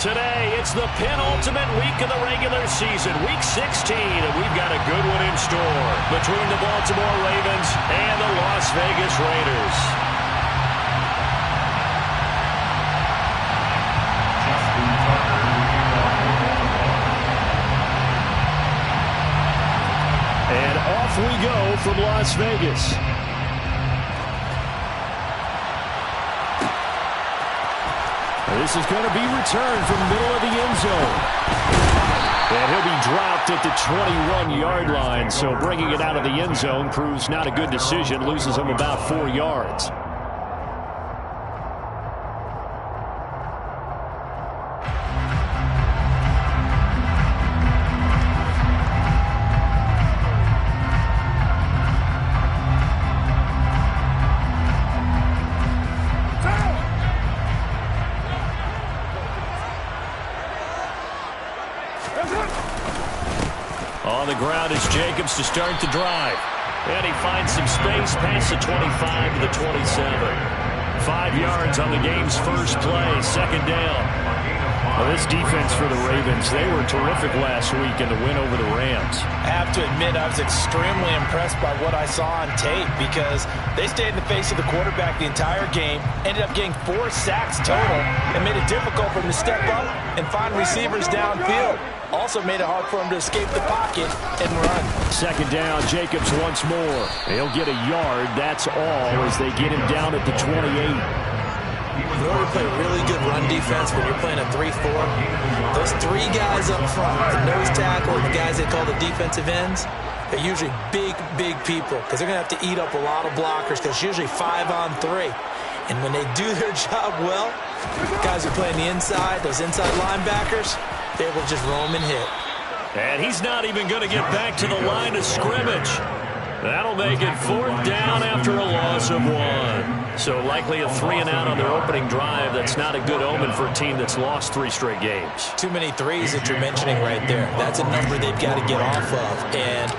Today, it's the penultimate week of the regular season, Week 16, and we've got a good one in store between the Baltimore Ravens and the Las Vegas Raiders. And off we go from Las Vegas. This is going to be returned from the middle of the end zone. And he'll be dropped at the 21-yard line. So bringing it out of the end zone proves not a good decision. Loses him about 4 yards. On the ground is Jacobs to start the drive. And he finds some space past the 25 to the 27. 5 yards on the game's first play, second down. Well, this defense for the Ravens, they were terrific last week in the win over the Rams. I have to admit, I was extremely impressed by what I saw on tape because they stayed in the face of the quarterback the entire game, ended up getting 4 sacks total, and made it difficult for him to step up and find receivers downfield. Also made it hard for him to escape the pocket and run. Second down, Jacobs once more. He'll get a yard, that's all, as they get him down at the 28. You know, we play really good run defense when you're playing a 3-4. Those 3 guys up front, the nose tackle and the guys they call the defensive ends, they're usually big, big people because they're going to have to eat up a lot of blockers because it's usually 5 on 3. And when they do their job well, guys who play on the inside, those inside linebackers, they will just roam and hit. And he's not even going to get back to the line of scrimmage. That'll make it 4th down after a loss of 1. So likely a 3 and out on their opening drive. That's not a good omen for a team that's lost 3 straight games. Too many threes that you're mentioning right there. That's a number they've got to get off of. And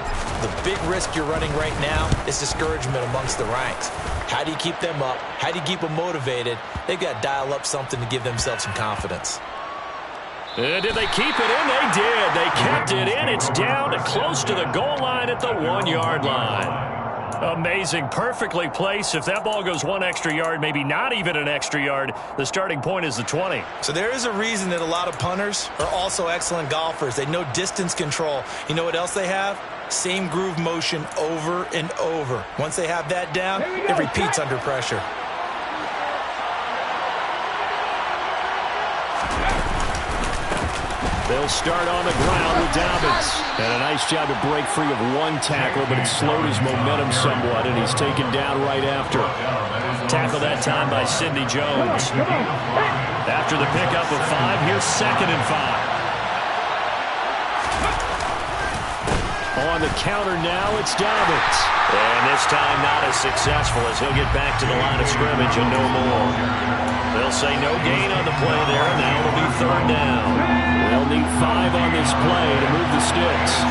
the big risk you're running right now is discouragement amongst the ranks. How do you keep them up? How do you keep them motivated? They've got to dial up something to give themselves some confidence. Did they keep it in? They did. They kept it in. It's down to close to the goal line at the 1-yard line. Amazing. Perfectly placed. If that ball goes 1 extra yard, maybe not even an extra yard, the starting point is the 20. So there is a reason that a lot of punters are also excellent golfers. They know distance control. You know what else they have? Same groove motion over and over. Once they have that down, it repeats under pressure. They'll start on the ground with Dobbins. And a nice job to break free of 1 tackle, but it slowed his momentum somewhat, and he's taken down right after. Tackle that time by Sidney Jones. After the pickup of 5, here's 2nd and 5. On the counter now, it's Dobbins. And this time not as successful as he'll get back to the line of scrimmage and no more. They'll say no gain on the play there, and now it'll be 3rd down. They'll need 5 on this play to move the sticks.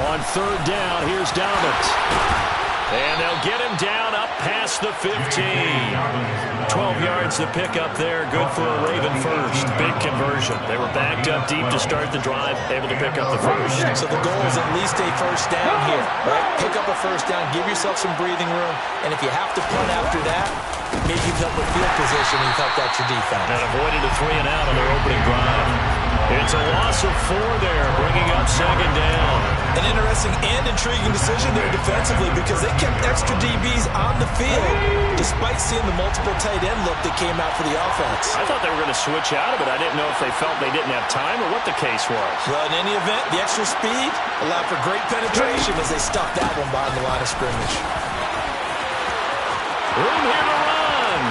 On 3rd down, here's Dobbins. And they'll get him down up past the 15. 12 yards to pick up there. Good for a Raven first. Big conversion. They were backed up deep to start the drive, able to pick up the first. So the goal is at least a 1st down here, right? Pick up a 1st down, give yourself some breathing room, and if you have to punt after that, maybe you've helped with field position and you've helped out your defense. And avoided a 3 and out on their opening drive. It's a loss of 4 there, bringing up 2nd down. An interesting and intriguing decision there defensively because they kept extra DBs on the field despite seeing the multiple tight end look that came out for the offense. I thought they were going to switch out of it. I didn't know if they felt they didn't have time or what the case was. Well, in any event, the extra speed allowed for great penetration as they stuffed that one behind the line of scrimmage. Room here to run.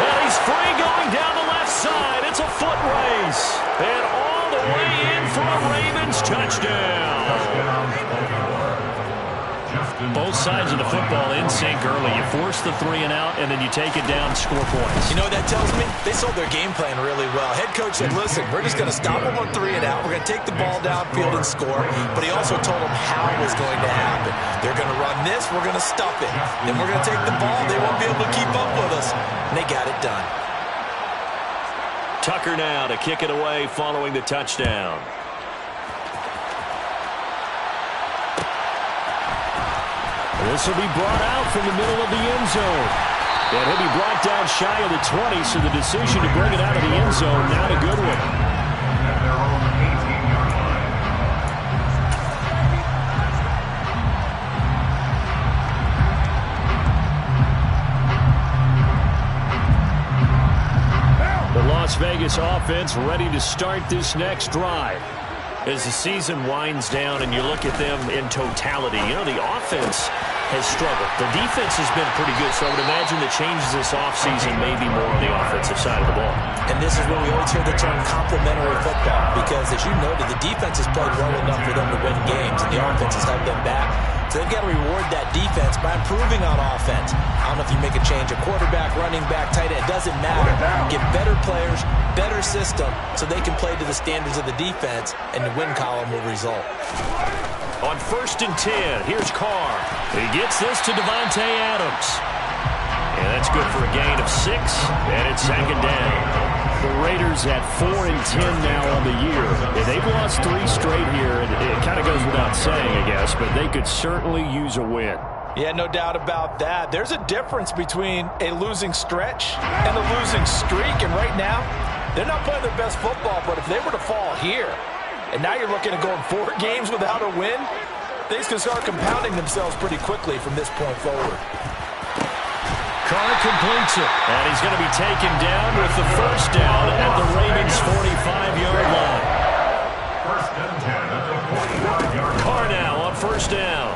And he's free going down the left side. It's a foot race. And all the way in for a Ravens touchdown. Both sides of the football in sync early. You force the 3 and out, and then you take it down and score points. You know what that tells me? They sold their game plan really well. Head coach said, listen, we're just going to stop them on 3 and out. We're going to take the ball downfield and score. But he also told them how it was going to happen. They're going to run this. We're going to stuff it. Then we're going to take the ball. They won't be able to keep up with us. And they got it done. Tucker now to kick it away following the touchdown. This will be brought out from the middle of the end zone. And he'll be brought down shy of the 20, so the decision to bring it out of the end zone, not a good one. The Las Vegas offense ready to start this next drive. As the season winds down and you look at them in totality, you know, the offense has struggled. The defense has been pretty good, so I would imagine the changes this offseason may be more on the offensive side of the ball. And this is where we always hear the term complementary football, because as you noted, the defense has played well enough for them to win games, and the offense has held them back. So they've got to reward that defense by improving on offense. I don't know if you make a change, a quarterback, running back, tight end, it doesn't matter. Get better players, better system, so they can play to the standards of the defense, and the win column will result. On 1st and 10, here's Carr. He gets this to Davante Adams. And that's good for a gain of 6, and it's 2nd down. The Raiders at 4 and 10 now on the year. And they've lost 3 straight here, and it kind of goes without saying, I guess, but they could certainly use a win. Yeah, no doubt about that. There's a difference between a losing stretch and a losing streak, and right now, they're not playing their best football, but if they were to fall here, and now you're looking at going 4 games without a win, things can start compounding themselves pretty quickly from this point forward. Carr completes it, and he's going to be taken down with the 1st down at the Ravens' 45-yard line. Carr now on 1st down.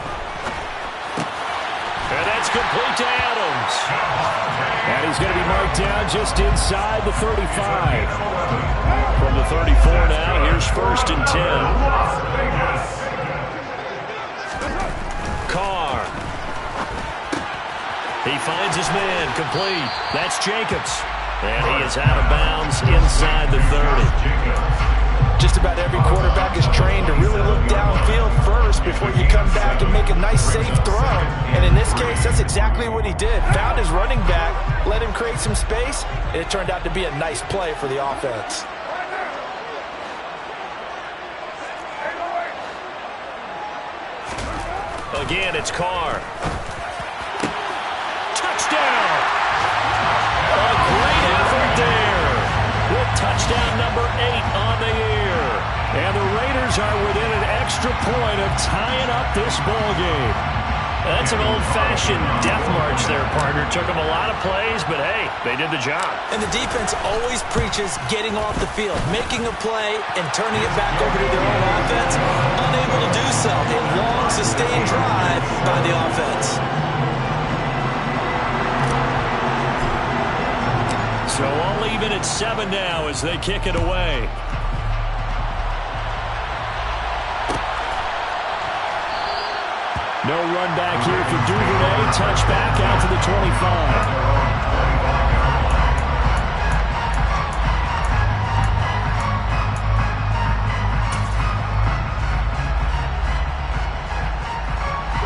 And that's complete to Adams. And he's going to be marked down just inside the 35. From the 34 now, here's 1st and 10. Carr. He finds his man, complete. That's Jacobs. And he is out of bounds inside the 30. Just about every quarterback is trained to really look downfield first before you come back and make a nice, safe throw. And in this case, that's exactly what he did. Found his running back, let him create some space, and it turned out to be a nice play for the offense. Again, it's Carr. Touchdown! A great effort there. With touchdown number 8 on the year. And the Raiders are within an extra point of tying up this ball game. That's an old-fashioned death march there, partner. Took them a lot of plays, but hey, they did the job. And the defense always preaches getting off the field, making a play, and turning it back over to their own offense. Unable to do so. A long, sustained drive by the offense. So all even at 7 now as they kick it away. No run back here for Duvernay. Touchback out to the 25.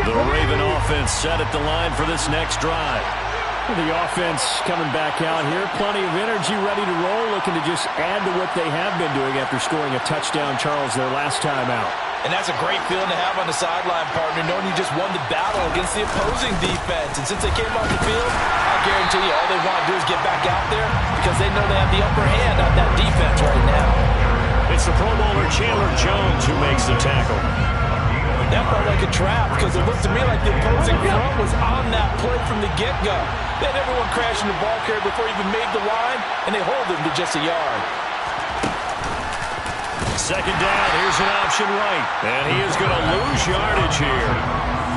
The Raven offense set at the line for this next drive. The offense coming back out here. Plenty of energy, ready to roll, looking to just add to what they have been doing after scoring a touchdown, Charles, their last time out. And that's a great feeling to have on the sideline, partner, knowing you just won the battle against the opposing defense. And since they came off the field, I guarantee you all they want to do is get back out there because they know they have the upper hand on that defense right now. It's the Pro Bowler Chandler Jones who makes the tackle. That felt like a trap because it looked to me like the opposing front was on that play from the get-go. They had everyone crashing the ball carrier before he even made the line, and they hold him to just a yard. 2nd down, here's an option right, and he is going to lose yardage here.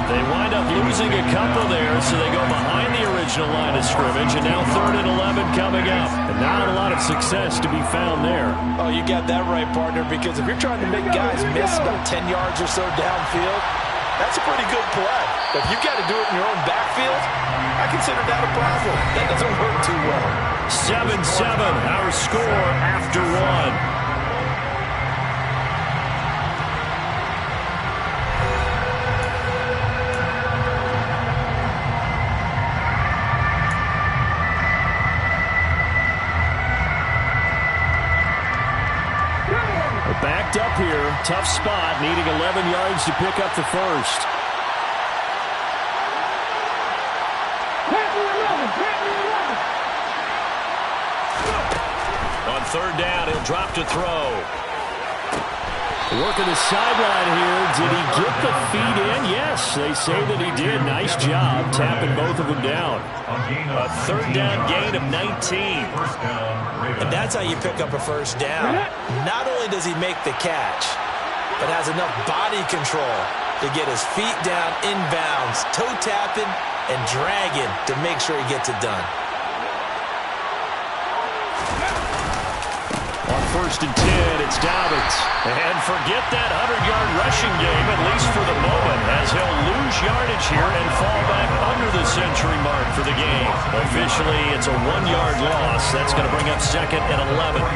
They wind up losing a couple there, so they go behind the original line of scrimmage, and now 3rd and 11 coming up. And not a lot of success to be found there. Oh, you got that right, partner, because if you're trying to make guys miss about 10 yards or so downfield, That's a pretty good play. But if you've got to do it in your own backfield, I consider that a problem. That doesn't work too well. 7-7, our score after one. Backed up here, tough spot, needing 11 yards to pick up the first. On third down, he'll drop to throw. Working the sideline here. Did he get the feet in? Yes, they say that he did. Nice job tapping both of them down. A third down gain of 19. And that's how you pick up a first down. Not only does he make the catch, but has enough body control to get his feet down inbounds, toe tapping and dragging to make sure he gets it done. On 1st and 10, it's Dobbins. And forget that 100-yard rushing game, at least for the moment, as he'll lose yardage here and fall back under the century mark for the game. Officially, it's a 1-yard loss. That's going to bring up 2nd and 11.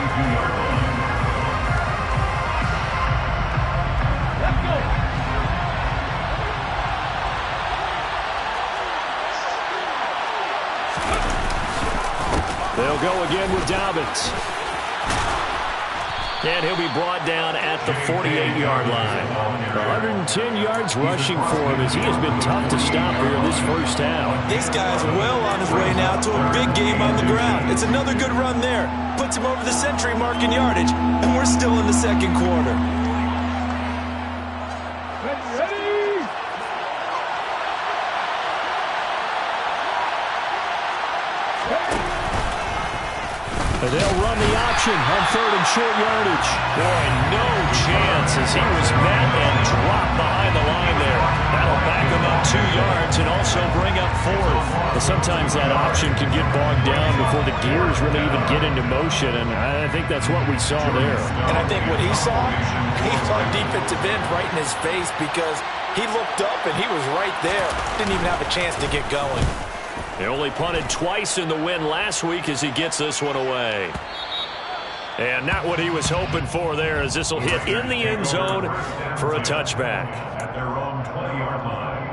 They'll go again with Dobbins. And he'll be brought down at the 48-yard line. 110 yards rushing for him as he has been tough to stop here in this first half. This guy's well on his way now to a big game on the ground. It's another good run there. Puts him over the century mark in yardage, and we're still in the second quarter. They'll run the option on 3rd and short yardage. Boy, no chance as he was met and dropped behind the line there. That'll back him up 2 yards and also bring up 4th. But sometimes that option can get bogged down before the gears really even get into motion, and I think that's what we saw there. And I think what he saw defensive end right in his face because he looked up and he was right there. Didn't even have a chance to get going. They only punted twice in the win last week as he gets this one away. And not what he was hoping for there as this will hit in the end zone for a touchback. At their own 20-yard line.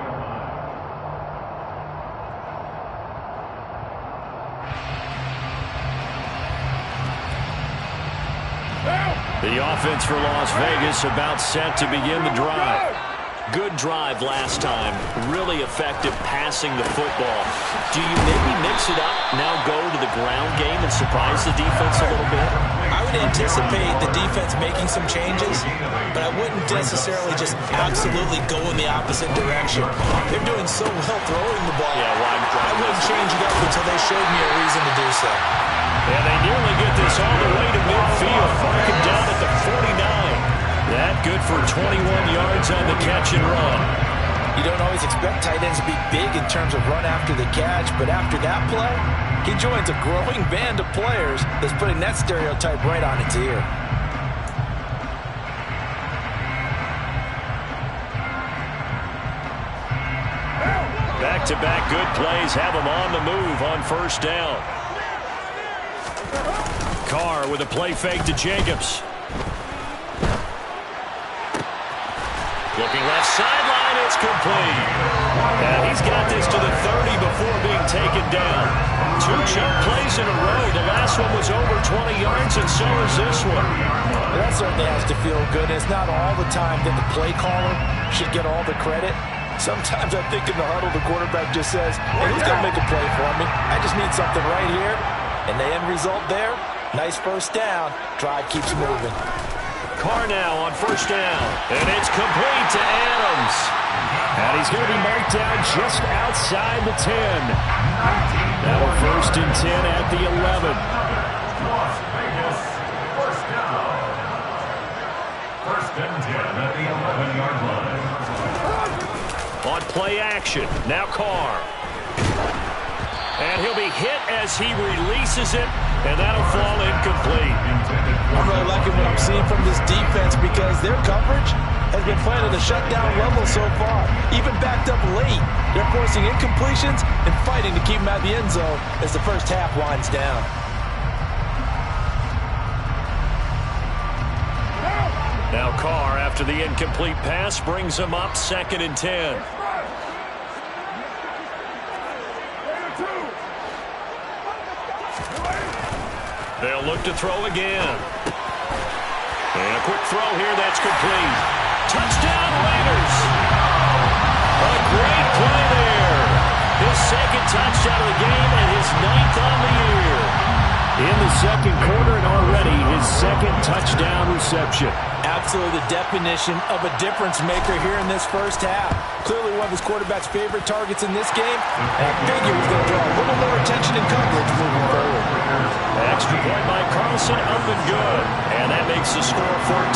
The offense for Las Vegas about set to begin the drive. Good drive last time. Really effective passing the football. Do you maybe mix it up, now go to the ground game and surprise the defense a little bit? I would anticipate the defense making some changes, but I wouldn't necessarily just absolutely go in the opposite direction. They're doing so well throwing the ball. Yeah, I wouldn't change it up until they showed me a reason to do so. And they nearly get this all the way to midfield. Marking down at the 49. That good for 21 yards on the catch and run. You don't always expect tight ends to be big in terms of run after the catch, but after that play, he joins a growing band of players that's putting that stereotype right on its ear. Back-to-back good plays have him on the move on 1st down. Carr with a play fake to Jacobs. Looking left sideline, it's complete. And he's got this to the 30 before being taken down. 2 chunk plays in a row. The last one was over 20 yards, and so is this one. Well, that certainly has to feel good. It's not all the time that the play caller should get all the credit. Sometimes I think in the huddle, the quarterback just says, hey, who's going to make a play for me? I just need something right here. And the end result there, nice first down. Drive keeps moving. Carr now on 1st down. And it's complete to Adams. And he's going to be marked down just outside the 10. Now a 1st and 10 at the 11. Las Vegas, 1st down. 1st and 10 at the 11-yard line. On play action, now Carr. And he'll be hit as he releases it, and that'll fall incomplete. I'm really liking what I'm seeing from this defense because their coverage has been playing at a shutdown level so far. Even backed up late, they're forcing incompletions and fighting to keep him at the end zone as the first half winds down. Now Carr, after the incomplete pass, brings him up 2nd and 10. They'll look to throw again. And a quick throw here, that's complete. Touchdown, Raiders! A great play there. His 2nd touchdown of the game and his 9th on the year. In the 2nd quarter and already his 2nd touchdown reception. Absolutely the definition of a difference maker here in this first half. Clearly one of his quarterback's favorite targets in this game. And I figure he's going to draw a little more attention and coverage moving forward. Extra point by Carlson, up and good. And that makes the score 14-7.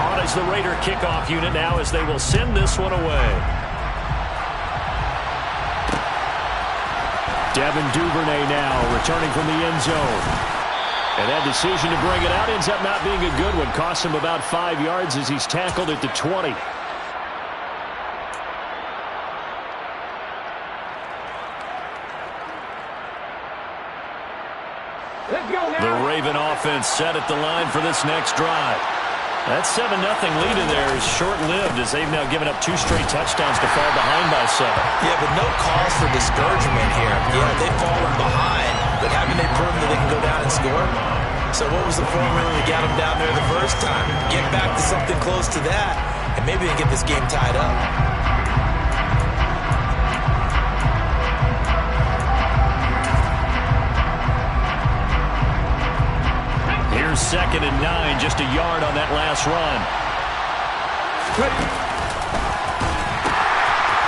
On is the Raider kickoff unit now as they will send this one away. Devin Duvernay now returning from the end zone. And that decision to bring it out ends up not being a good one. Cost him about 5 yards as he's tackled at the 20. The Raven offense set at the line for this next drive. That 7-0 lead in there is short-lived as they've now given up 2 straight touchdowns to fall behind by 7. Yeah, but no cause for discouragement here. Yeah, they've fallen behind, but haven't they proven that they can go down and score? So what was the formula that got them down there the first time? Get back to something close to that, and maybe they get this game tied up. Here's 2nd and 9, just a yard on that last run.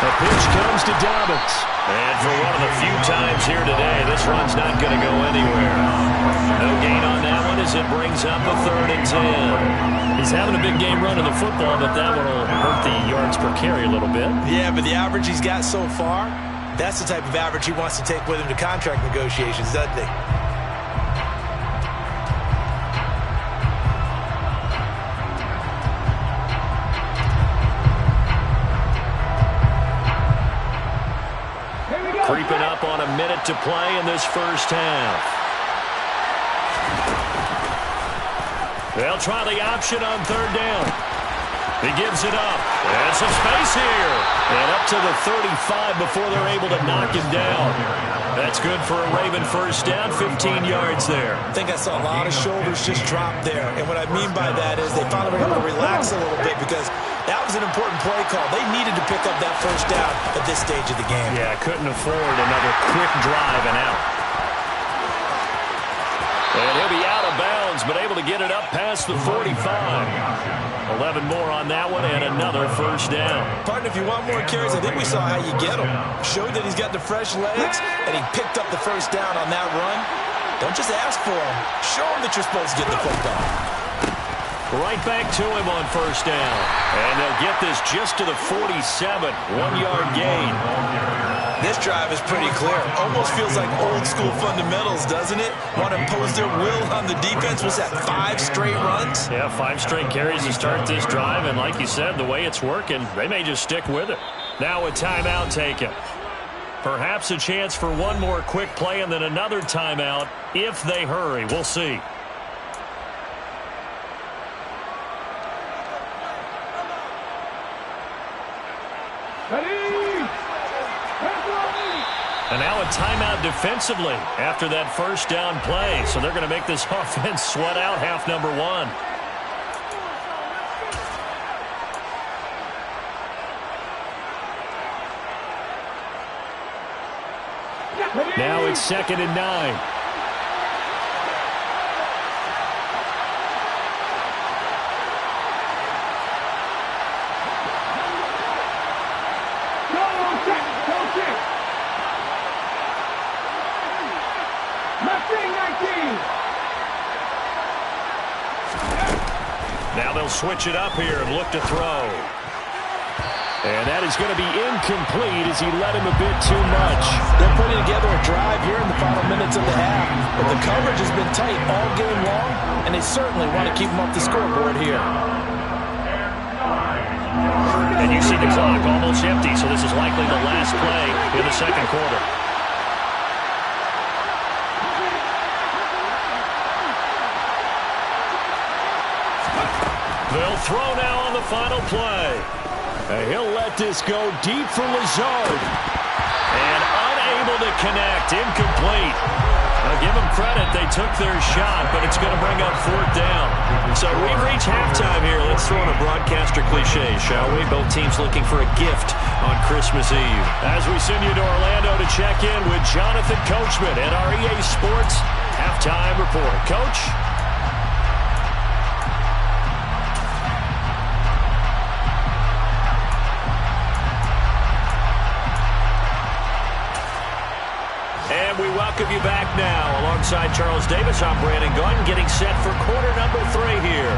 The pitch comes to Dobbins. And for one of the few times here today, this run's not going to go anywhere. No gain on that one as it brings up a 3rd and 10. He's having a big game running the football, but that one will hurt the yards per carry a little bit. Yeah, but the average he's got so far, that's the type of average he wants to take with him to contract negotiations, doesn't he? Creeping up on a minute to play in this first half. They'll try the option on 3rd down. He gives it up. And some space here. And up to the 35 before they're able to knock him down. That's good for a Raven first down, 15 yards there. I think I saw a lot of shoulders just drop there. And what I mean by that is they finally were able to relax a little bit because that was an important play call. They needed to pick up that first down at this stage of the game. Yeah, couldn't afford another quick drive and out. And he'll be out of bounds, but able to get it up past the 45. 11 more on that one and another first down. Partner, if you want more carries, I think we saw how you get them. Showed that he's got the fresh legs, and he picked up the first down on that run. Don't just ask for him. Show him that you're supposed to get the football. Right back to him on first down. And they'll get this just to the 47. 1-yard gain. This drive is pretty clear. Almost feels like old school fundamentals, doesn't it? Want to impose their will on the defense. Was that 5 straight runs? Yeah, 5 straight carries to start this drive. And like you said, the way it's working, they may just stick with it. Now a timeout taken. Perhaps a chance for one more quick play and then another timeout if they hurry. We'll see. And now a timeout defensively after that first down play. So they're going to make this offense sweat out half number 1. Now it's 2nd and 9. Now they'll switch it up here and look to throw. And that is going to be incomplete as he led him a bit too much. They're putting together a drive here in the final minutes of the half, but the coverage has been tight all game long, and they certainly want to keep them off the scoreboard here. And you see the clock almost empty, so this is likely the last play in the second quarter. They'll throw now on the final play. And he'll let this go deep for Lazard. And unable to connect. Incomplete. I'll give them credit. They took their shot, but it's going to bring up fourth down. So we've reached halftime here. Let's throw in a broadcaster cliche, shall we? Both teams looking for a gift on Christmas Eve. As we send you to Orlando to check in with Jonathan Coachman at our EA Sports Halftime Report. Coach? And we welcome you back now. Alongside Charles Davis, I'm Brandon Gunn, getting set for quarter number 3 here.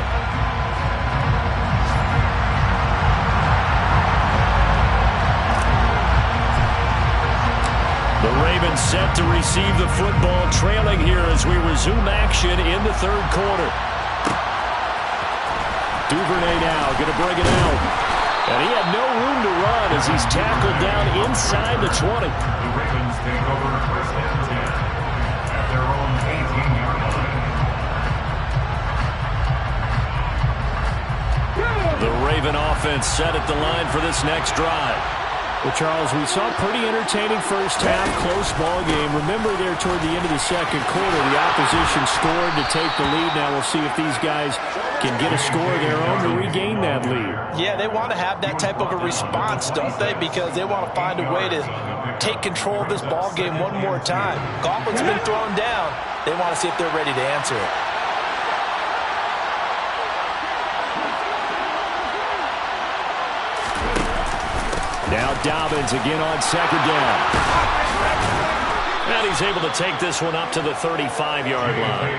The Ravens set to receive the football, trailing here as we resume action in the third quarter. Duvernay now going to bring it out. And he had no room to run as he's tackled down inside the 20. The Ravens take over first and 10 at their own 18-yard line. The Raven offense set at the line for this next drive. Well, Charles, we saw a pretty entertaining first half, close ball game. Remember there toward the end of the second quarter, the opposition scored to take the lead. Now we'll see if these guys can get a score of their own to regain that lead. Yeah, they want to have that type of a response, don't they? Because they want to find a way to take control of this ball game one more time. Gauntlet's been thrown down. They want to see if they're ready to answer it. Now Dobbins again on second down. And he's able to take this one up to the 35-yard line.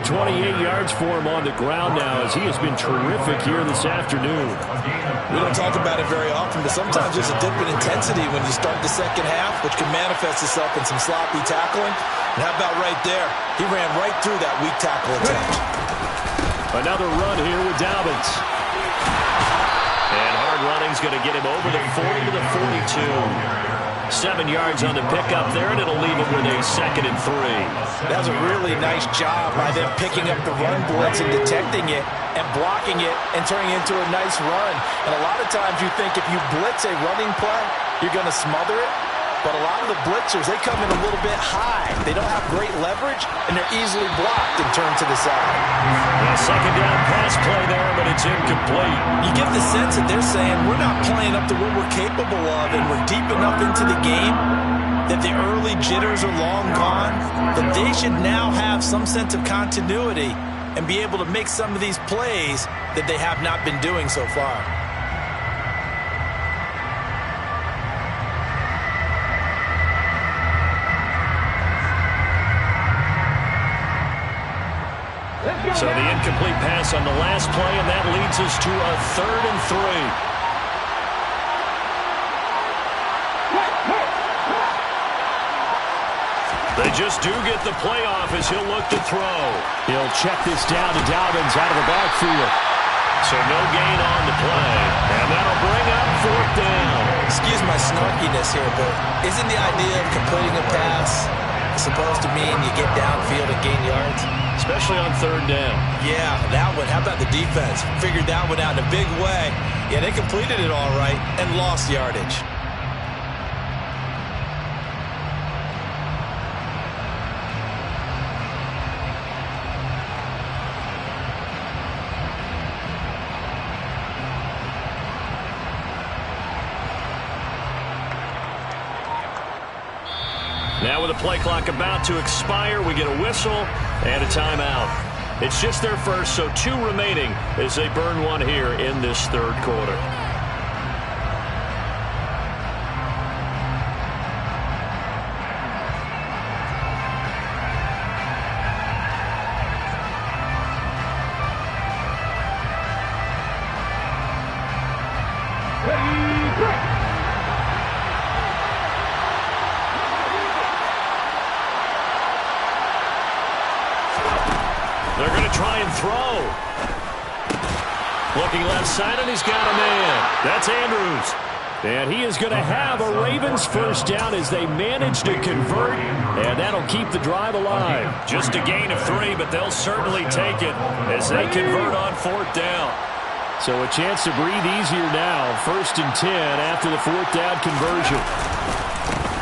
128 yards for him on the ground now as he has been terrific here this afternoon. We don't talk about it very often, but sometimes there's a dip in intensity when you start the second half, which can manifest itself in some sloppy tackling. And how about right there? He ran right through that weak tackle attempt. Another run here with Dobbins. And hard running's going to get him over the 40 to the 42. 7 yards on the pickup there, and it'll leave him with a 2nd and 3. That was a really nice job by them picking up the run blitz and detecting it and blocking it and turning it into a nice run. And a lot of times you think if you blitz a running play, you're going to smother it. But a lot of the blitzers, they come in a little bit high. They don't have great leverage, and they're easily blocked and turned to the side. A second down pass play there, but it's incomplete. You get the sense that they're saying we're not playing up to what we're capable of, and we're deep enough into the game that the early jitters are long gone, that they should now have some sense of continuity and be able to make some of these plays that they have not been doing so far. So the incomplete pass on the last play, and that leads us to a 3rd and 3. They just do get the play off as he'll look to throw. He'll check this down to Dobbins out of the backfield. So no gain on the play, and that'll bring up 4th down. Excuse my snarkiness here, but isn't the idea of completing a pass supposed to mean you get downfield and gain yards? Especially on 3rd down. Yeah, that one. How about the defense? Figured that one out in a big way. Yeah, they completed it all right and lost yardage. Now with the play clock about to expire, we get a whistle and a timeout. It's just their first, so 2 remaining as they burn one here in this 3rd quarter. Ready. throw. Looking left side, and he's got a man. That's Andrews. And he is going to have a Ravens first down as they manage to convert, and that'll keep the drive alive. Just a gain of 3, but they'll certainly take it as they convert on 4th down. So a chance to breathe easier now. 1st and 10 after the 4th down conversion.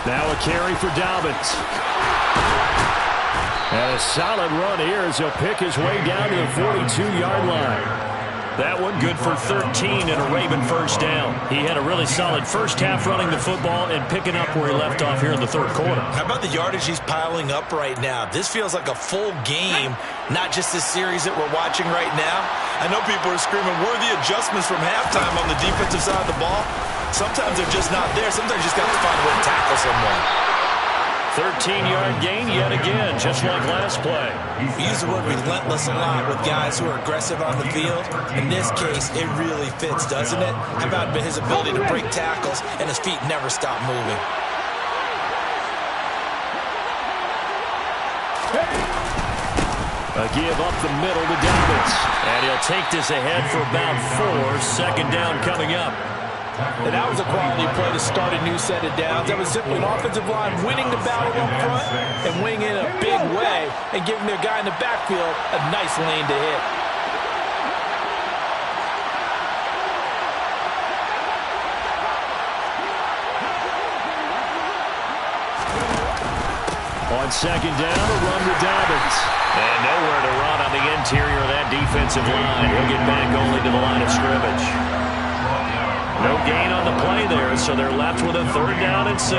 Now a carry for Dobbins. And a solid run here as he'll pick his way down to the 42-yard line. That one good for 13 and a Raven first down. He had a really solid first half running the football and picking up where he left off here in the 3rd quarter. How about the yardage he's piling up right now? This feels like a full game, not just this series that we're watching right now. I know people are screaming, where are the adjustments from halftime on the defensive side of the ball? Sometimes they're just not there. Sometimes you just got to find a way to tackle someone. 13-yard gain yet again, just like last play. We use the word relentless a lot with guys who are aggressive on the field. In this case, it really fits, doesn't it? How about his ability to break tackles and his feet never stop moving? A give up the middle to Dobbins. And he'll take this ahead for about 4. 2nd down coming up. And that was a quality play to start a new set of downs. That was simply an offensive line winning the battle up front and winning in a big way and giving their guy in the backfield a nice lane to hit. On 2nd down, a run to Dobbins. And nowhere to run on the interior of that defensive line. He'll get back only to the line of scrimmage. No gain on the play there, so they're left with a 3rd down and 6.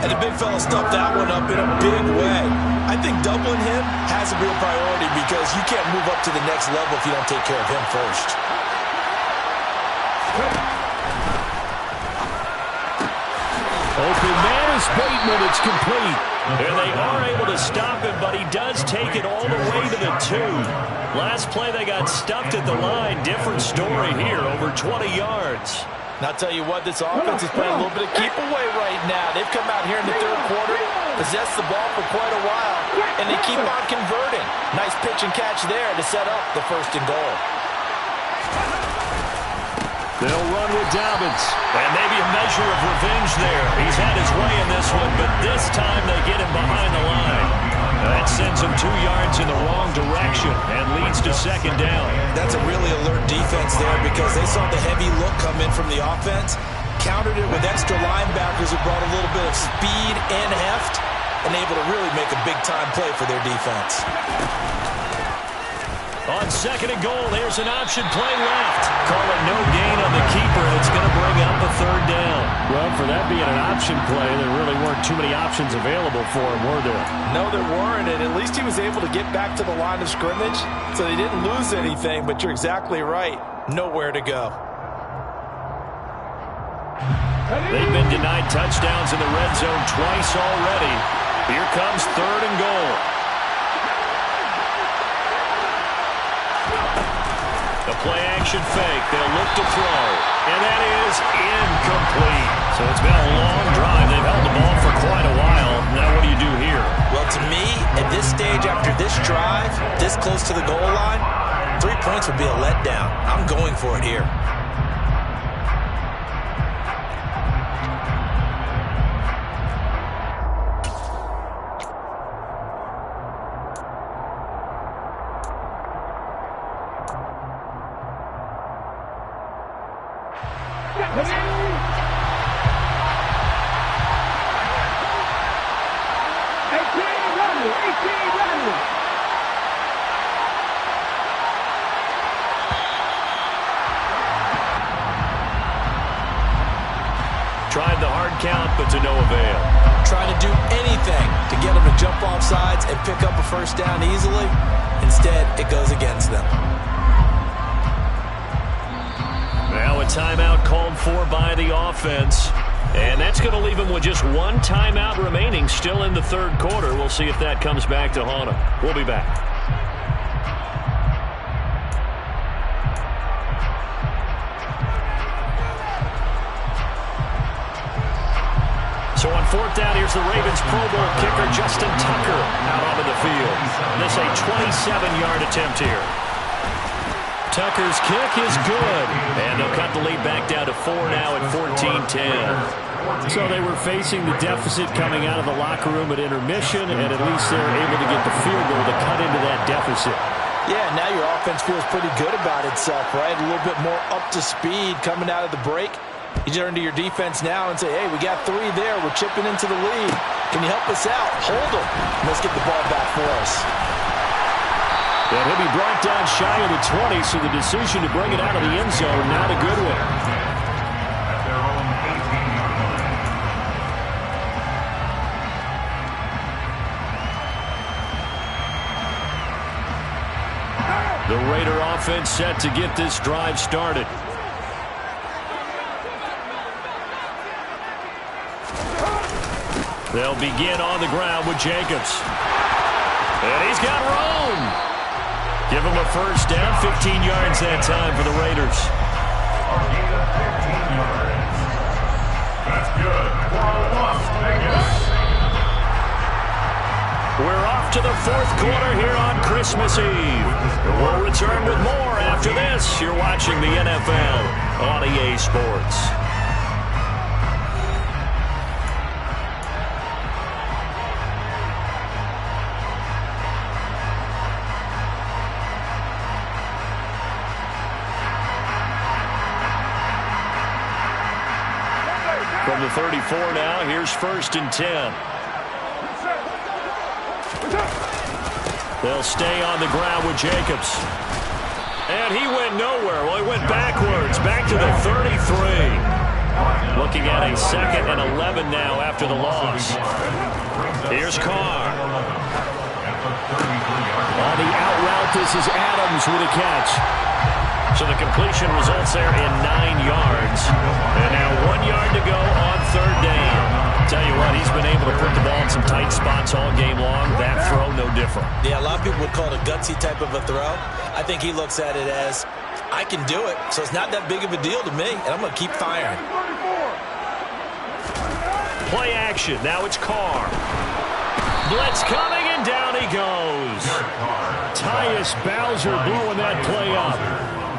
And the big fella stuffed that one up in a big way. I think doubling him has a real priority because you can't move up to the next level if you don't take care of him first. Open man is Bateman. It's complete. And they are able to stop him, but he does take it all the way to the 2. Last play, they got stuffed at the line. Different story here, over 20 yards. And I'll tell you what, this offense is playing a little bit of keep away right now. They've come out here in the 3rd quarter, possessed the ball for quite a while, and they keep on converting. Nice pitch and catch there to set up the 1st and goal. They'll run with Dobbins. And maybe a measure of revenge there. He's had his way in this one, but this time they get him behind the line. That sends him 2 yards in the wrong direction and leads to 2nd down. That's a really alert defense there because they saw the heavy look come in from the offense, countered it with extra linebackers who brought a little bit of speed and heft, and able to really make a big-time play for their defense. On 2nd and goal, here's an option play left. Call it no gain on the keeper, and it's going to bring up a 3rd down. Well, for that being an option play, there really weren't too many options available for him, were there? No, there weren't, and at least he was able to get back to the line of scrimmage, so they didn't lose anything, but you're exactly right. Nowhere to go. They've been denied touchdowns in the red zone twice already. Here comes 3rd and goal. The play-action fake. They'll look to throw. And that is incomplete. So it's been a long drive. They've held the ball for quite a while. Now what do you do here? Well, to me, at this stage after this drive, this close to the goal line, 3 points would be a letdown. I'm going for it here. Tried the hard count, but to no avail. Trying to do anything to get them to jump off sides and pick up a 1st down easily. Instead, it goes against them. Now a timeout called for by the offense. And that's going to leave him with just 1 timeout remaining still in the 3rd quarter. We'll see if that comes back to haunt him. We'll be back. So on fourth down, here's the Ravens Pro Bowl kicker, Justin Tucker, out onto the field. This a 27-yard attempt here. Tucker's kick is good. And they'll cut the lead back down to 4 now at 14-10. So they were facing the deficit coming out of the locker room at intermission, and at least they were able to get the field goal to cut into that deficit. Yeah, now your offense feels pretty good about itself, right? A little bit more up to speed coming out of the break. You turn to your defense now and say, hey, we got 3 there. We're chipping into the lead. Can you help us out? Hold them. Let's get the ball back for us. And he'll be brought down shy of the 20, so the decision to bring it out of the end zone, not a good one. At their own 18-yard line. The Raider offense set to get this drive started. They'll begin on the ground with Jacobs. And he's got room. Give him a first down, 15 yards that time for the Raiders. Our gain of 15 yards. That's good. For a Las Vegas. We're off to the fourth quarter here on Christmas Eve. We'll return with more after this. You're watching the NFL on EA Sports. From the 34 now, here's 1st and 10. They'll stay on the ground with Jacobs. And he went nowhere. Well, he went backwards, back to the 33. Looking at a 2nd and 11 now after the loss. Here's Carr. On the out route, this is Adams with a catch. So the completion results there in 9 yards. And now 1 yard to go on 3rd down. Tell you what, he's been able to put the ball in some tight spots all game long. That throw, no different. Yeah, a lot of people would call it a gutsy type of a throw. I think he looks at it as, I can do it, so it's not that big of a deal to me, and I'm going to keep firing. Play action. Now it's Carr. Blitz coming, and down he goes. Tyus Bowser blowing that play up.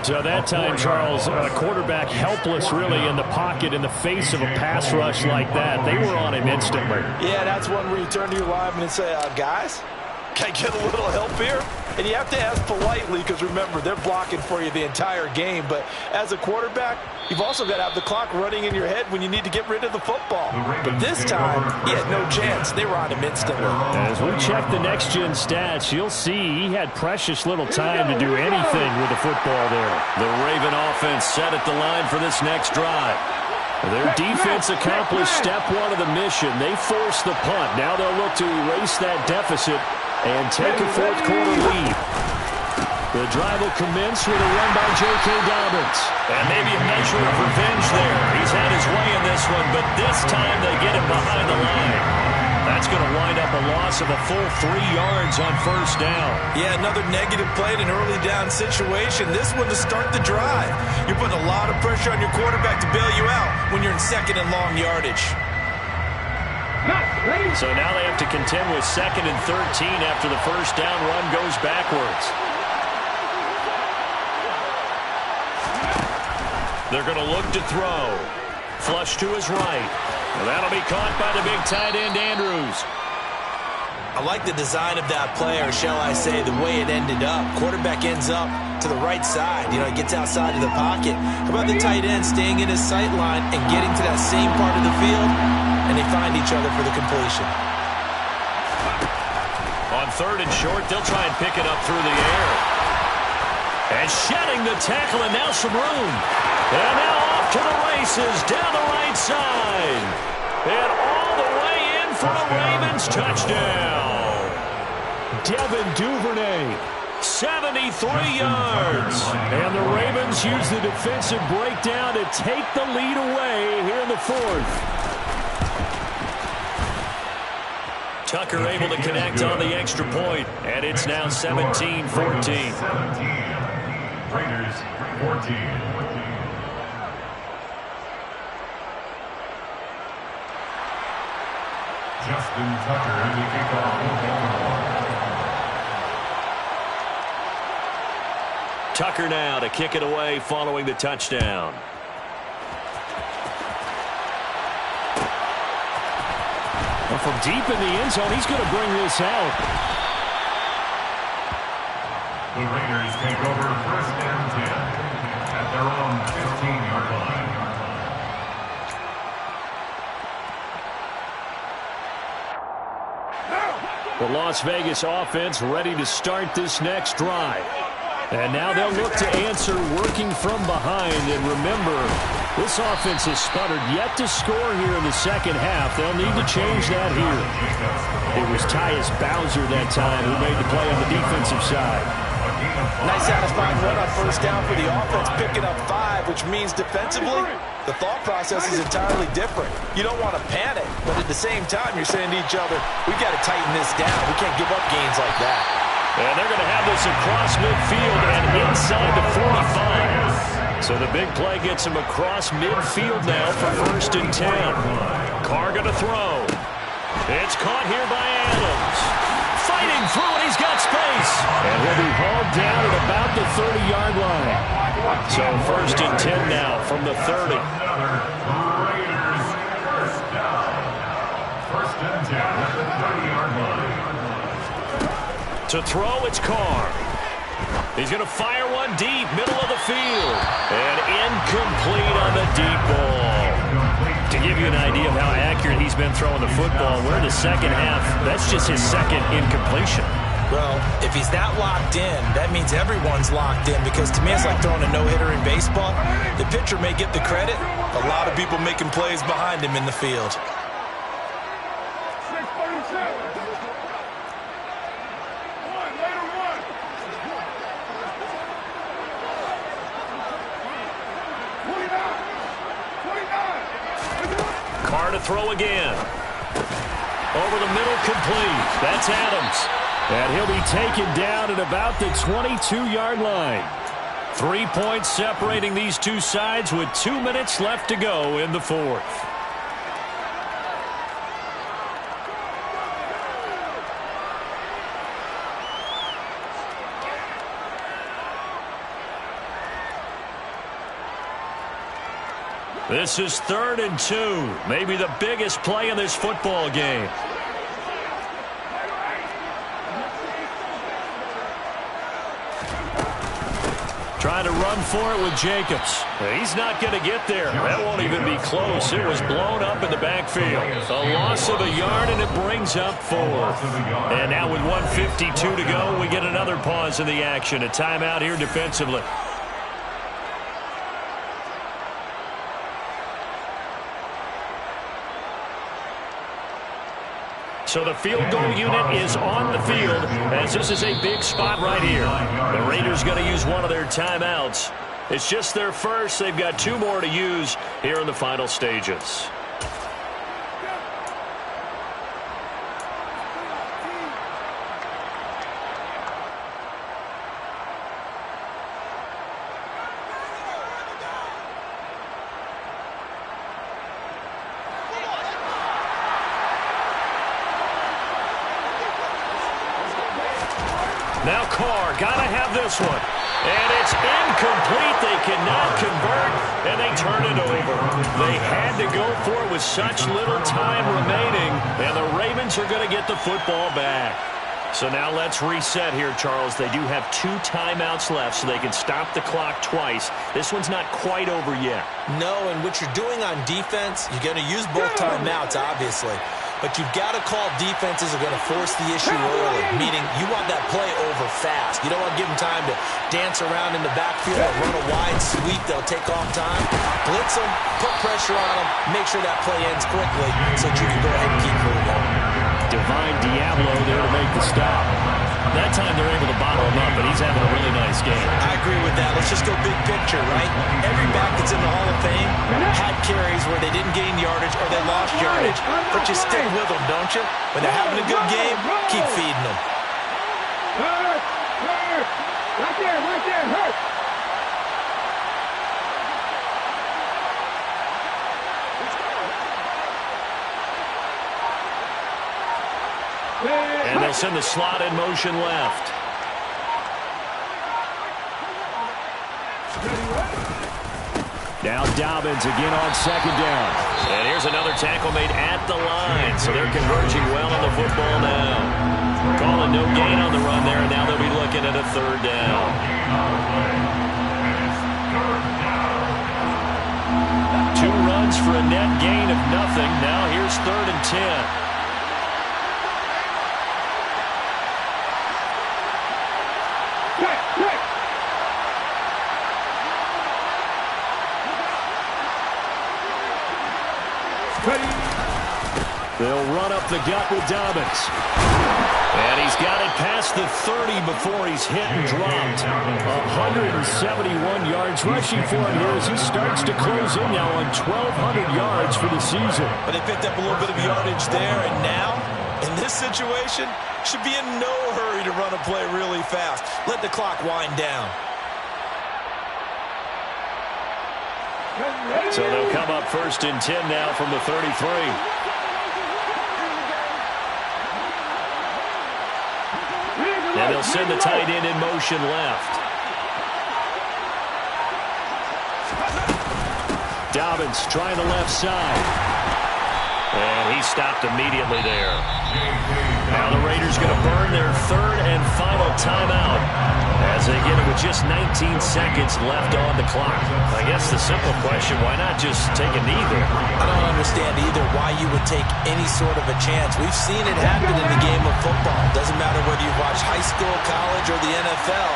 So that time, Charles, a quarterback helpless really in the pocket in the face of a pass rush like that. They were on him instantly. Yeah, that's one where you turn to your lineman and say, guys, can I get a little help here? And you have to ask politely because, remember, they're blocking for you the entire game. But as a quarterback, you've also got to have the clock running in your head when you need to get rid of the football. But this time, he had no chance. They were on him instantly. As we check the next-gen stats, you'll see he had precious little time to do anything with the football there. The Raven offense set at the line for this next drive. Their defense accomplished step 1 of the mission. They forced the punt. Now they'll look to erase that deficit and take a fourth quarter lead. The drive will commence with a run by J.K. Dobbins. And maybe a measure of revenge there. He's had his way in this one, but this time they get him behind the line. That's going to wind up a loss of a full 3 yards on 1st down. Yeah, another negative play in an early down situation. This one to start the drive. You're putting a lot of pressure on your quarterback to bail you out when you're in 2nd and long yardage. So now they have to contend with 2nd and 13 after the 1st down run goes backwards. They're going to look to throw. Flush to his right. And that'll be caught by the big tight end, Andrews. I like the design of that play, or shall I say the way it ended up. Quarterback ends up to the right side. You know, he gets outside of the pocket. How about the tight end staying in his sight line and getting to that same part of the field? And they find each other for the completion. On 3rd and short, they'll try and pick it up through the air. And shedding the tackle, and now some room. And now off to the races down the right side. And all the way in for the Ravens touchdown. Devin Duvernay, 73 yards. And the Ravens use the defensive breakdown to take the lead away here in the 4th. Tucker able to connect on the extra point, and it's now 17-14. 17. Raiders 14. Justin Tucker in the kickoff for Baltimore. Tucker now to kick it away following the touchdown. Well, from deep in the end zone, he's going to bring this out. The Raiders take over 1st and 10 at their own 15-yard line. The Las Vegas offense ready to start this next drive. And now they'll look to answer working from behind. And remember, this offense has sputtered yet to score here in the second half. They'll need to change that here. It was Tyus Bowser that time who made the play on the defensive side. Nice satisfying run on 1st down for the offense, picking up 5, which means defensively, the thought process is entirely different. You don't want to panic, but at the same time, you're saying to each other, we've got to tighten this down. We can't give up gains like that. And they're going to have this across midfield and inside the 45. So the big play gets him across midfield now for 1st and 10. Carr going to throw. It's caught here by Adams. Fighting through it, he's got space. And he'll be hauled down at about the 30-yard line. So 1st and 10 now from the 30. Raiders 1st down. 1st and 10 at the 30-yard line. To throw, it's Carr. He's going to fire one deep, middle of the field. And incomplete on the deep ball. To give you an idea of how accurate he's been throwing the football, we're in the second half. That's just his second incompletion. Well, if he's that locked in, that means everyone's locked in, because to me it's like throwing a no-hitter in baseball. The pitcher may get the credit, a lot of people making plays behind him in the field. Carr to throw again. Over the middle, complete. That's Adams. And he'll be taken down at about the 22-yard line. 3 points separating these two sides with 2 minutes left to go in the 4th. This is 3rd and 2. Maybe the biggest play in this football game. Trying to run for it with Jacobs. He's not going to get there. That won't even be close. It was blown up in the backfield. A loss of a yard, and it brings up 4th. And now with 1:52 to go, we get another pause in the action. A timeout here defensively. So the field goal unit is on the field, as this is a big spot right here. The Raiders going to use one of their timeouts. It's just their first. They've got 2 more to use here in the final stages. Now Carr, gotta have this one. And it's incomplete. They cannot convert, and they turn it over. They had to go for it with such little time remaining, and the Ravens are going to get the football back. So now let's reset here, Charles. They do have 2 timeouts left, so they can stop the clock twice. This one's not quite over yet. No, and what you're doing on defense, you're going to use both timeouts, obviously. But you've got to call defenses are going to force the issue early, meaning you want that play over fast. You don't want to give them time to dance around in the backfield or run a wide sweep. They'll take off time. Blitz them, put pressure on them, make sure that play ends quickly so that you can go ahead and keep moving. Divine Diablo there to make the stop. That time they're able to bottle him up, but he's having a really nice game. I agree with that. Let's just go big picture, right? Every back that's in the Hall of Fame had carries where they didn't gain yardage or they lost yardage. But you stick with them, don't you? When they're having a good game, keep feeding them. Right there, hurt. And they'll send the slot in motion left. Now Dobbins again on second down. And here's another tackle made at the line. So they're converging well on the football now. Calling no gain on the run there, and now they'll be looking at a third down. Two runs for a net gain of nothing. Now here's 3rd and 10. They'll run up the gut with Dobbins. And he's got it past the 30 before he's hit and dropped. 171 yards rushing for him here as he starts to close in now on 1,200 yards for the season. But they picked up a little bit of yardage there, and now, in this situation, should be in no hurry to run a play really fast. Let the clock wind down. So they'll come up 1st and 10 now from the 33. And they'll send the tight end in motion left. Dobbins trying the left side. And he stopped immediately there. Now the Raiders going to burn their 3rd and final timeout as they get it with just 19 seconds left on the clock. I guess the simple question, why not just take a knee there? I don't understand either why you would take any sort of a chance. We've seen it happen in the game of football. Doesn't matter whether you watch high school, college, or the NFL.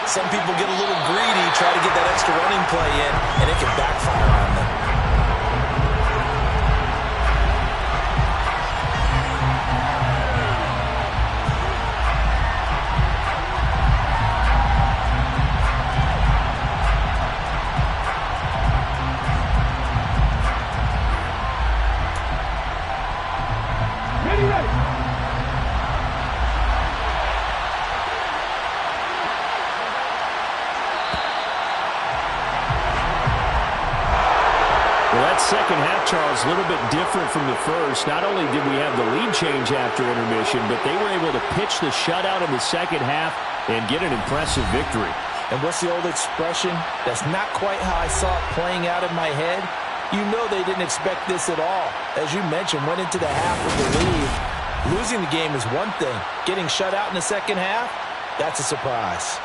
Some people get a little greedy, try to get that extra running play in, and it can backfire on them. Second half, Charles, a little bit different from the first. Not only did we have the lead change after intermission, but they were able to pitch the shutout in the second half and get an impressive victory. And what's the old expression? That's not quite how I saw it playing out in my head. You know they didn't expect this at all. As you mentioned, went into the half with the lead. Losing the game is one thing. Getting shut out in the second half, that's a surprise.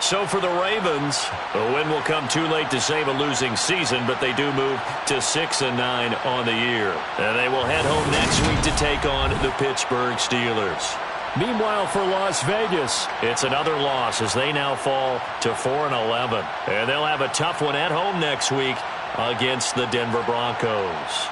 So for the Ravens, a win will come too late to save a losing season, but they do move to 6-9 on the year. And they will head home next week to take on the Pittsburgh Steelers. Meanwhile, for Las Vegas, it's another loss as they now fall to 4-11. And they'll have a tough one at home next week against the Denver Broncos.